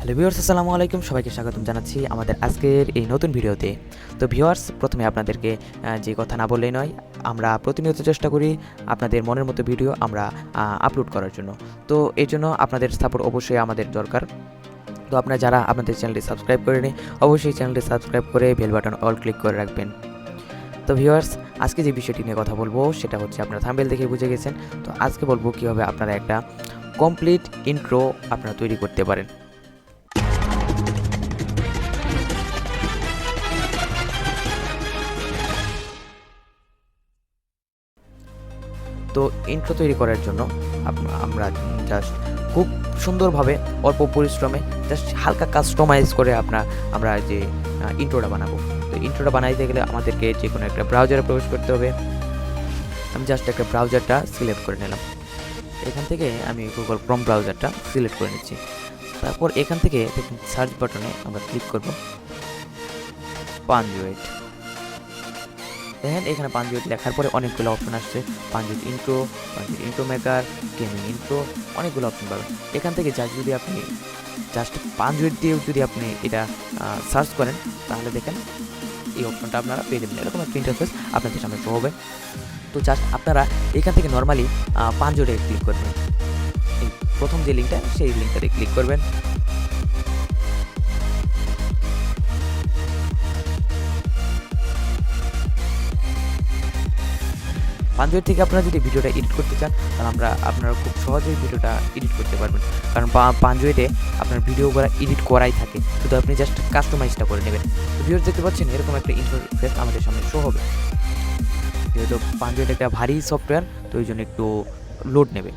Hello viewers, আসসালামু আলাইকুম। সবাইকে স্বাগতম জানাচ্ছি আমাদের আজকের এই নতুন ভিডিওতে। তো ভিউয়ার্স, প্রথমে আপনাদেরকে যে কথা না বললেই নয়, আমরা প্রতিনিয়ত চেষ্টা করি আপনাদের মনের মতো ভিডিও আমরা আপলোড করার জন্য। তো এই জন্য আপনাদের সাপোর্ট অবশ্যই আমাদের দরকার। তো আপনারা যারা আপনাদের চ্যানেলটি সাবস্ক্রাইব করেনি, অবশ্যই চ্যানেলটি সাবস্ক্রাইব করে বেল বাটন অল ক্লিক করে রাখবেন। তো ভিউয়ার্স, আজকে যে বিষয়টি নিয়ে কথা বলবো সেটা হচ্ছে, আপনারা থাম্বনেল দেখে বুঝে গেছেন। তো আজকে বলবো কীভাবে আপনারা একটা কমপ্লিট ইন্ট্রো আপনারা তৈরি করতে পারেন। তো ইন্ট্রো তৈরি করার জন্য আমরা জাস্ট খুব সুন্দরভাবে অল্প পরিশ্রমে জাস্ট হালকা কাস্টমাইজ করে আমরা যে ইন্ট্রোটা বানাবো। তো ইন্ট্রোটা বানাইতে গেলে আমাদেরকে যে কোনো একটা ব্রাউজারে প্রবেশ করতে হবে। আমি জাস্ট একটা ব্রাউজারটা সিলেক্ট করে নিলাম। এখান থেকে আমি গুগল ক্রোম ব্রাউজারটা সিলেক্ট করে নিচ্ছি। তারপর এখান থেকে দেখুন সার্চ বাটনে আমরা ক্লিক করব পাঞ্জুয়েট। দেখেন এখানে পাঞ্জুয়েট লেখার পরে অনেকগুলো অপশন আসছে, পাঞ্জুয়েট ইন্ট্রো মেকার, গেমিং ইন্ট্রো, অনেকগুলো অপশন পাবেন। এখান থেকে যদি আপনি জাস্ট পাঞ্জুয়েট দিয়েও যদি আপনি এটা সার্চ করেন, তাহলে দেখেন এই অপশনটা আপনারা পেয়ে যাবেন। এরকম একটা ইন্টারফেস আপনাদের সামনে শো হবে। তো জাস্ট আপনারা এখান থেকে নর্মালি পাঞ্জুয়েটে ক্লিক করবেন। এই প্রথম যে লিঙ্কটা, সেই লিঙ্কটাতে ক্লিক করবেন। পাঞ্জুয়েট থেকে আপনারা যদি ভিডিওটা এডিট করতে চান, তাহলে আপনারা খুব সহজেই ভিডিওটা এডিট করতে পারবেন। কারণ পাঞ্জুয়েটে আপনার ভিডিওগুলো এডিট করাই থাকে, শুধু আপনি জাস্ট কাস্টমাইজটা করে নেবেন। তো ভিডিও দেখতে পাচ্ছেন এরকম একটা ইন্টারফেস আমাদের সামনে শো হবে। যেহেতু পাঞ্জুয়েট একটা ভারী সফটওয়্যার, তো ওই জন্য একটু লোড নেবে।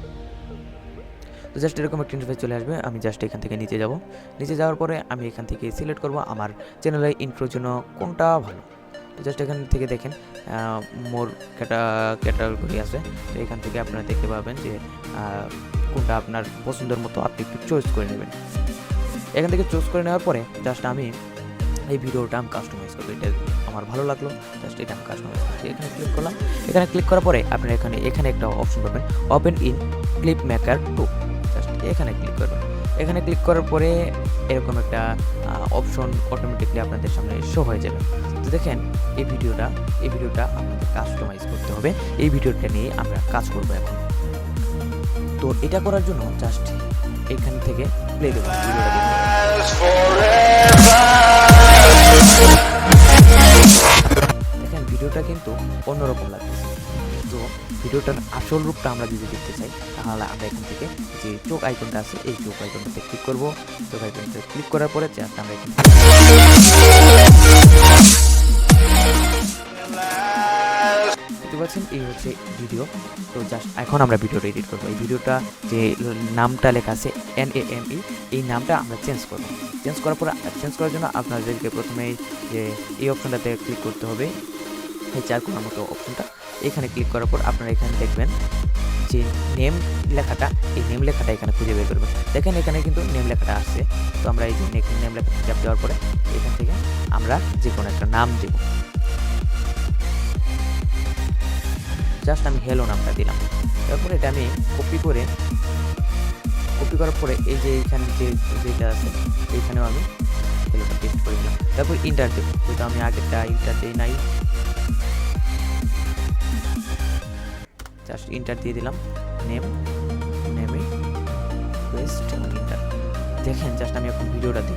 তো জাস্ট এরকম একটা ইন্টারফেস চলে আসবে। আমি জাস্ট এখান থেকে নিচে যাব। নিচে যাওয়ার পরে আমি এখান থেকে সিলেক্ট করব আমার চ্যানেলের ইন্ট্রোর জন্য কোনটা ভালো। তো জাস্ট এখান থেকে দেখেন মোর ক্যাটাগরি আছে। তো এখান থেকে আপনারা দেখতে পাবেন যে কোনটা আপনার পছন্দের মতো আপনি একটু চয়েস করে নেবেন। এখান থেকে চুজ করে নেওয়ার পরে জাস্ট আমি এই ভিডিওটা আমি কাস্টমাইজ করবো। এটা আমার ভালো লাগলো, জাস্ট এটা আমি কাস্টমাইজ করছি। এখানে ক্লিক করলাম। এখানে ক্লিক করার পরে আপনারা এখানে একটা অপশন পাবেন, open in clip maker 2। Just এখানে ক্লিক করবেন। এখানে ক্লিক করার পরে এরকম একটা অপশন অটোমেটিকলি আপনাদের সামনে শো হয়ে যাবে। তো দেখেন এই ভিডিওটা আপনাদের কাস্টমাইজ করতে হবে। এই ভিডিওটা নিয়ে আমরা কাজ করব এখন। তো এটা করার জন্য জাস্ট এখান থেকে প্লে দেবো দেখেন ভিডিওটা কিন্তু অন্যরকম লাগতেছে। তো ভিডিওটার আসল রূপটা আমরা যদি দেখতে চাই, তাহলে আমরা এখান থেকে যে চোখ আইকনটা আছে, এই চোখ আইকনটাতে ক্লিক করব। চোখ আইকনটাতে ক্লিক করার পরে জাস্ট আমরা এখান থেকে দেখতে পাচ্ছেন এই হচ্ছে ভিডিও। তো জাস্ট এখন আমরা ভিডিওটা এডিট করবো। এই ভিডিওটা যে নামটা লেখা আছে NAME, এই নামটা আমরা চেঞ্জ করবো। চেঞ্জ করার জন্য আপনাদেরকে প্রথমে যে এই অপশনটাতে ক্লিক করতে হবে, এই চার কোণার মতো অপশনটা। এখানে ক্লিক করার পর আপনারা এখানে দেখবেন যে নেম লেখাটা, এই নেম লেখাটা এখানে খুঁজে বের করবেন। দেখেন এখানে কিন্তু নেম লেখাটা আসছে। তো আমরা এই যে নেম লেখাটা চাপ দেওয়ার পরে এখান থেকে আমরা যে কোনো একটা নাম দেব। জাস্ট আমি হেলো নামটা দিলাম। তারপরে এটা আমি কপি করার পরে এই যে এইখানে যেটা আছে, এইখানেও আমি হেলোটা পেস্ট করে দিলাম। তারপর ইন্টার দেবো, যেহেতু আমি আগেরটা ইন্টার দিই নাই। জাস্ট ইন্টার দিয়ে দিলাম, নেমে পেস্ট এবং ইন্টার। দেখেন জাস্ট আমি এখন ভিডিওটা দিই।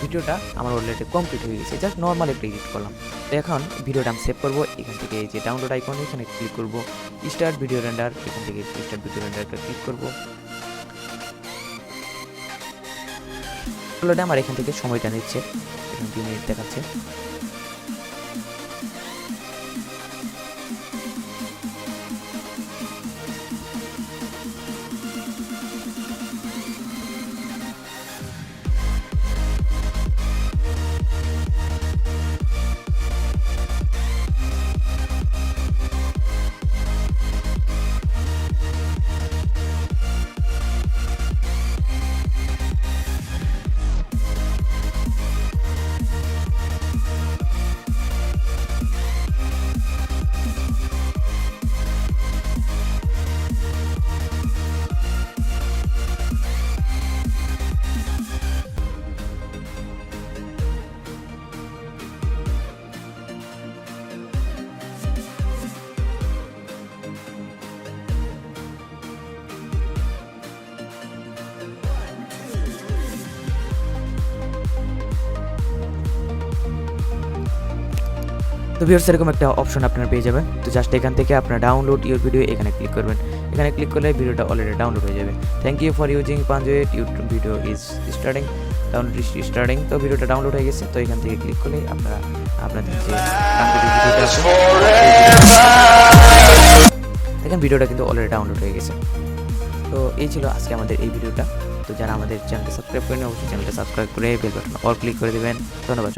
ভিডিওটা আমার অলরেডি কমপ্লিট হয়ে গেছে। জাস্ট নর্মাল একটা এডিট করলাম। তো এখন ভিডিওটা আমি সেভ করবো। এখান থেকে এই যে ডাউনলোড আইকন, এখানে ক্লিক করব। স্টার্ট ভিডিও রেন্ডার, এখান থেকে স্টার্ট ভিডিও রেন্ডারটা ক্লিক করব। অলরেডি আমার এখান থেকে সময়টা নিচ্ছে, এখানে 2 মিনিট দেখাচ্ছে। তো ভিউয়ার্স এরকম একটা অপশন আপনারা পেয়ে যাবেন। তো জাস্ট এখান থেকে আপনারা ডাউনলোড ইউর ভিডিও এখানে ক্লিক করবেন। এখানে ক্লিক করলে ভিডিওটা অলরেডি ডাউনলোড হয়ে যাবে। থ্যাংক ইউ ফর ইউজিং পাঞ্জুয়েট, YouTube video is starting, download starting. তো ভিডিওটা ডাউনলোড হয়ে গেছে। তো এখান থেকে ক্লিক করলেই আপনারা আপনাদের যে ভিডিওটা আছে দেখেন ভিডিওটা কিন্তু অলরেডি ডাউনলোড হয়ে গেছে। তো এই ছিল আজকে আমাদের এই ভিডিওটা। তো যারা আমাদের চ্যানেলটা সাবস্ক্রাইব করেন অবশ্যই চ্যানেলটা সাবস্ক্রাইব করে বেল বাটন অল ক্লিক করে দেবেন। ধন্যবাদ।